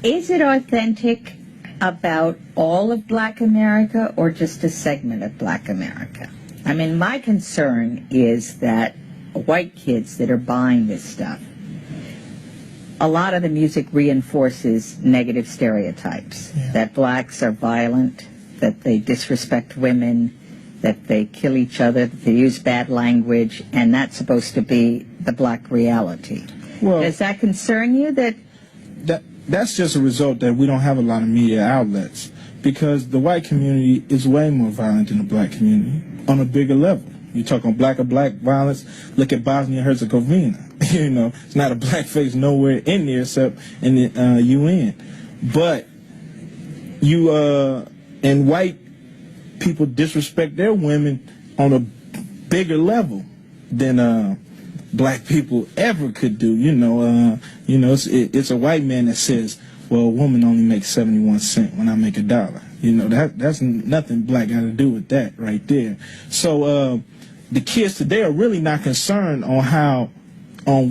Is it authentic about all of Black America or just a segment of Black America? I mean, my concern is that white kids that are buying this stuff, a lot of the music reinforces negative stereotypes, that blacks are violent, that they disrespect women, that they kill each other, that they use bad language, and that's supposed to be the black reality. Well, does that concern you? That's just a result that we don't have a lot of media outlets, because the white community is way more violent than the black community on a bigger level. You talk on black violence, look at Bosnia and Herzegovina. You know, it's not a black face nowhere in there except in the UN. But and white people disrespect their women on a bigger level than black people ever could do. It's a white man that says, well, a woman only makes 71 cents when I make $1. You know, that's nothing black got to do with that right there. So the kids today are really not concerned on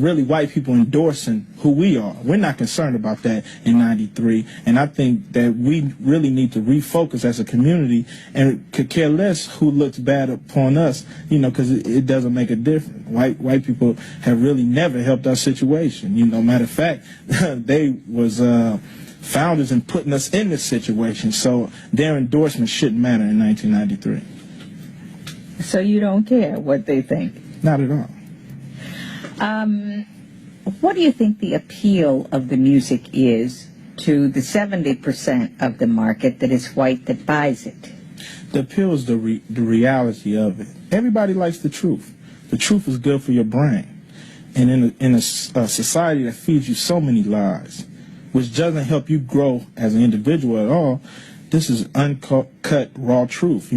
really white people endorsing who we are. We're not concerned about that in '93, and I think that we really need to refocus as a community and could care less who looks bad upon us, because it doesn't make a difference. White people have really never helped our situation. Matter of fact, they was founders in putting us in this situation, so their endorsement shouldn't matter in 1993. So you don't care what they think? Not at all. What do you think the appeal of the music is to the 70% of the market that is white that buys it? The appeal is the reality of it. Everybody likes the truth. The truth is good for your brain. And in a society that feeds you so many lies, which doesn't help you grow as an individual at all, this is uncut, raw truth.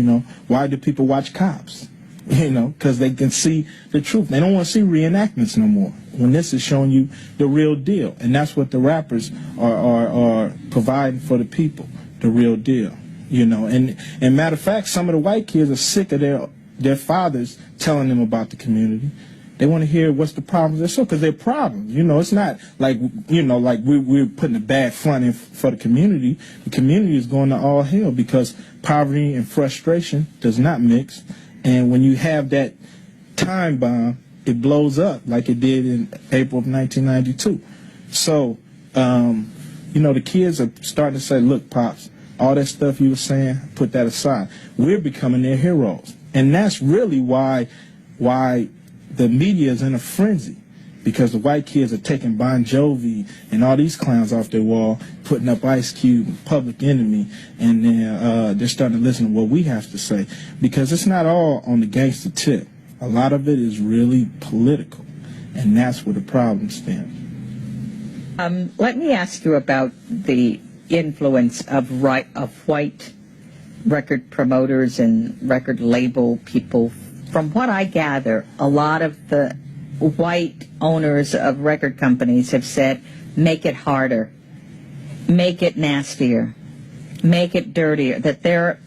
Why do people watch Cops? Because they can see the truth. They don't want to see reenactments no more, when this is showing you the real deal. And that's what the rappers are providing for the people, the real deal. And matter of fact, some of the white kids are sick of their fathers telling them about the community. They want to hear what's the problems they're so, because they're problems. It's not like, like we're putting a bad front in for the community. The community is going to all hell because poverty and frustration does not mix. And when you have that time bomb, it blows up like it did in April of 1992. So, the kids are starting to say, look, Pops, all that stuff you were saying, put that aside. We're becoming their heroes. And that's really why the media is in a frenzy, because the white kids are taking Bon Jovi and all these clowns off their wall, putting up Ice Cube and Public Enemy, and then they're starting to listen to what we have to say, because it's not all on the gangster tip. A lot of it is really political, and that's where the problem stems. Let me ask you about the influence of white record promoters and record label people. From what I gather, a lot of the white owners of record companies have said, make it harder, make it nastier, make it dirtier, that they're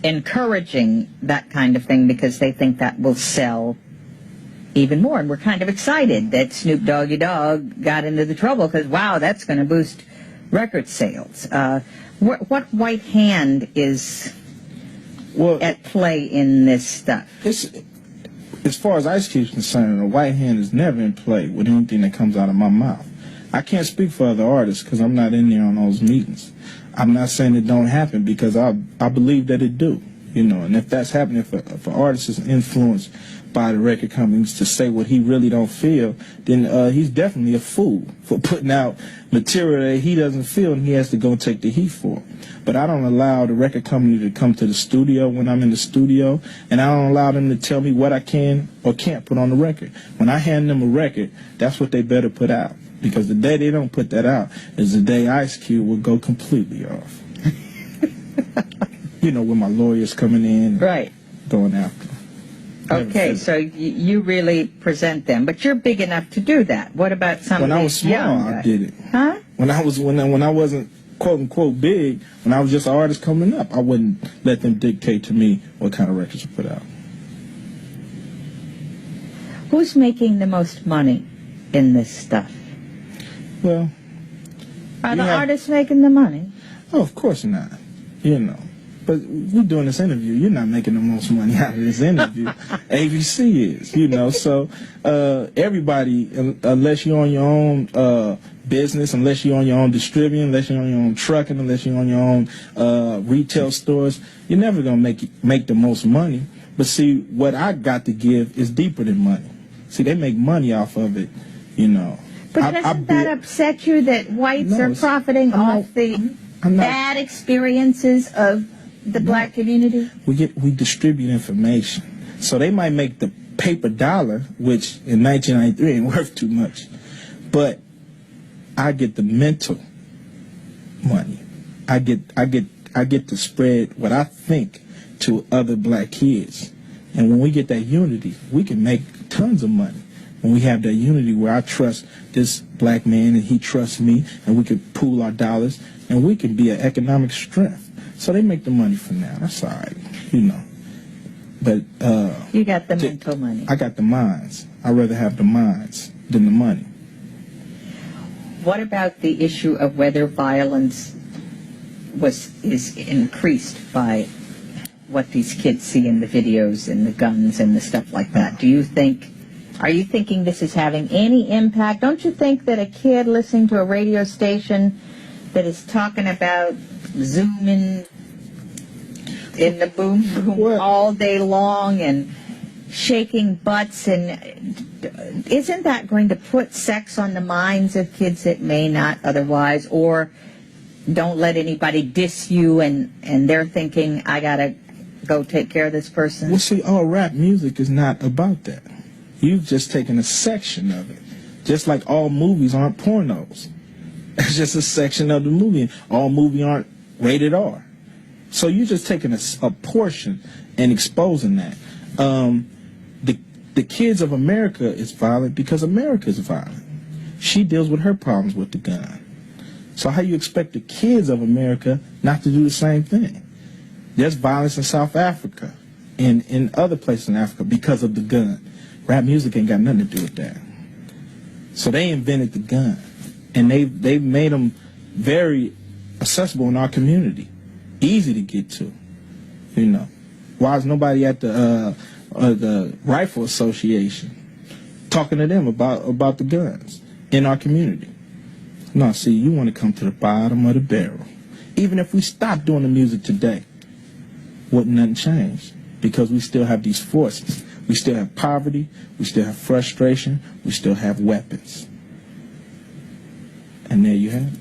encouraging that kind of thing because they think that will sell even more. And we're kind of excited that Snoop Doggy Dogg got into the trouble because, wow, that's going to boost record sales. What white hand is at play in this stuff? As far as Ice Cube's concerned, a white hand is never in play with anything that comes out of my mouth. I can't speak for other artists because I'm not in there on those meetings. I'm not saying it don't happen, because I believe that it do. And if that's happening, if an artist is influenced by the record companies to say what he really don't feel, then he's definitely a fool for putting out material that he doesn't feel, and he has to go take the heat for it. But I don't allow the record company to come to the studio when I'm in the studio, and I don't allow them to tell me what I can or can't put on the record. When I hand them a record, that's what they better put out, because the day they don't put that out is the day Ice Cube will go completely off. With my lawyers coming in, right, going after them. Okay, so you really present them, but you're big enough to do that. What about somebody When I was small, I did it. Huh? When I wasn't quote unquote big, when I was just an artist coming up, I wouldn't let them dictate to me what kind of records to put out. Who's making the most money in this stuff? Well, Are You the have- artists making the money? Oh, of course not. You know. But we're doing this interview. You're not making the most money out of this interview. ABC is, you know. So everybody, unless you're on your own business, unless you're on your own distributing, unless you're on your own trucking, unless you're on your own retail stores, you're never going to make the most money. But see, what I got to give is deeper than money. See, they make money off of it, you know. But doesn't that upset you that whites are profiting off the bad experiences of the black community? We distribute information. So they might make the paper dollar, which in 1993 ain't worth too much. But I get the mental money. I get to spread what I think to other black kids. And when we get that unity, we can make tons of money. When we have that unity where I trust this black man and he trusts me, and we can pool our dollars, and we can be an economic strength. So they make the money for now. That's all right, you know. But you got the mental money. I got the minds. I'd rather have the minds than the money. What about the issue of whether violence is increased by what these kids see in the videos and the guns and the stuff like that? Are you thinking this is having any impact? Don't you think that a kid listening to a radio station that is talking about zooming in the boom boom all day long and shaking butts, and isn't that going to put sex on the minds of kids that may not otherwise, or don't let anybody diss you and they're thinking, I gotta go take care of this person? Well, see, all rap music is not about that. You've just taken a section of it. Just like all movies aren't pornos. It's just a section of the movie. All movies aren't rated R. So you're just taking a portion and exposing that. The kids of America is violent because America is violent. She deals with her problems with the gun. So how you expect the kids of America not to do the same thing? There's violence in South Africa and in other places in Africa because of the gun. Rap music ain't got nothing to do with that. So they invented the gun, and they've made them very accessible in our community, easy to get to. You know, why is nobody at the Rifle Association talking to them about the guns in our community? No, see, you want to come to the bottom of the barrel. Even if we stop doing the music today, wouldn't nothing change, because we still have these forces. We still have poverty, we still have frustration, we still have weapons. And there you have it.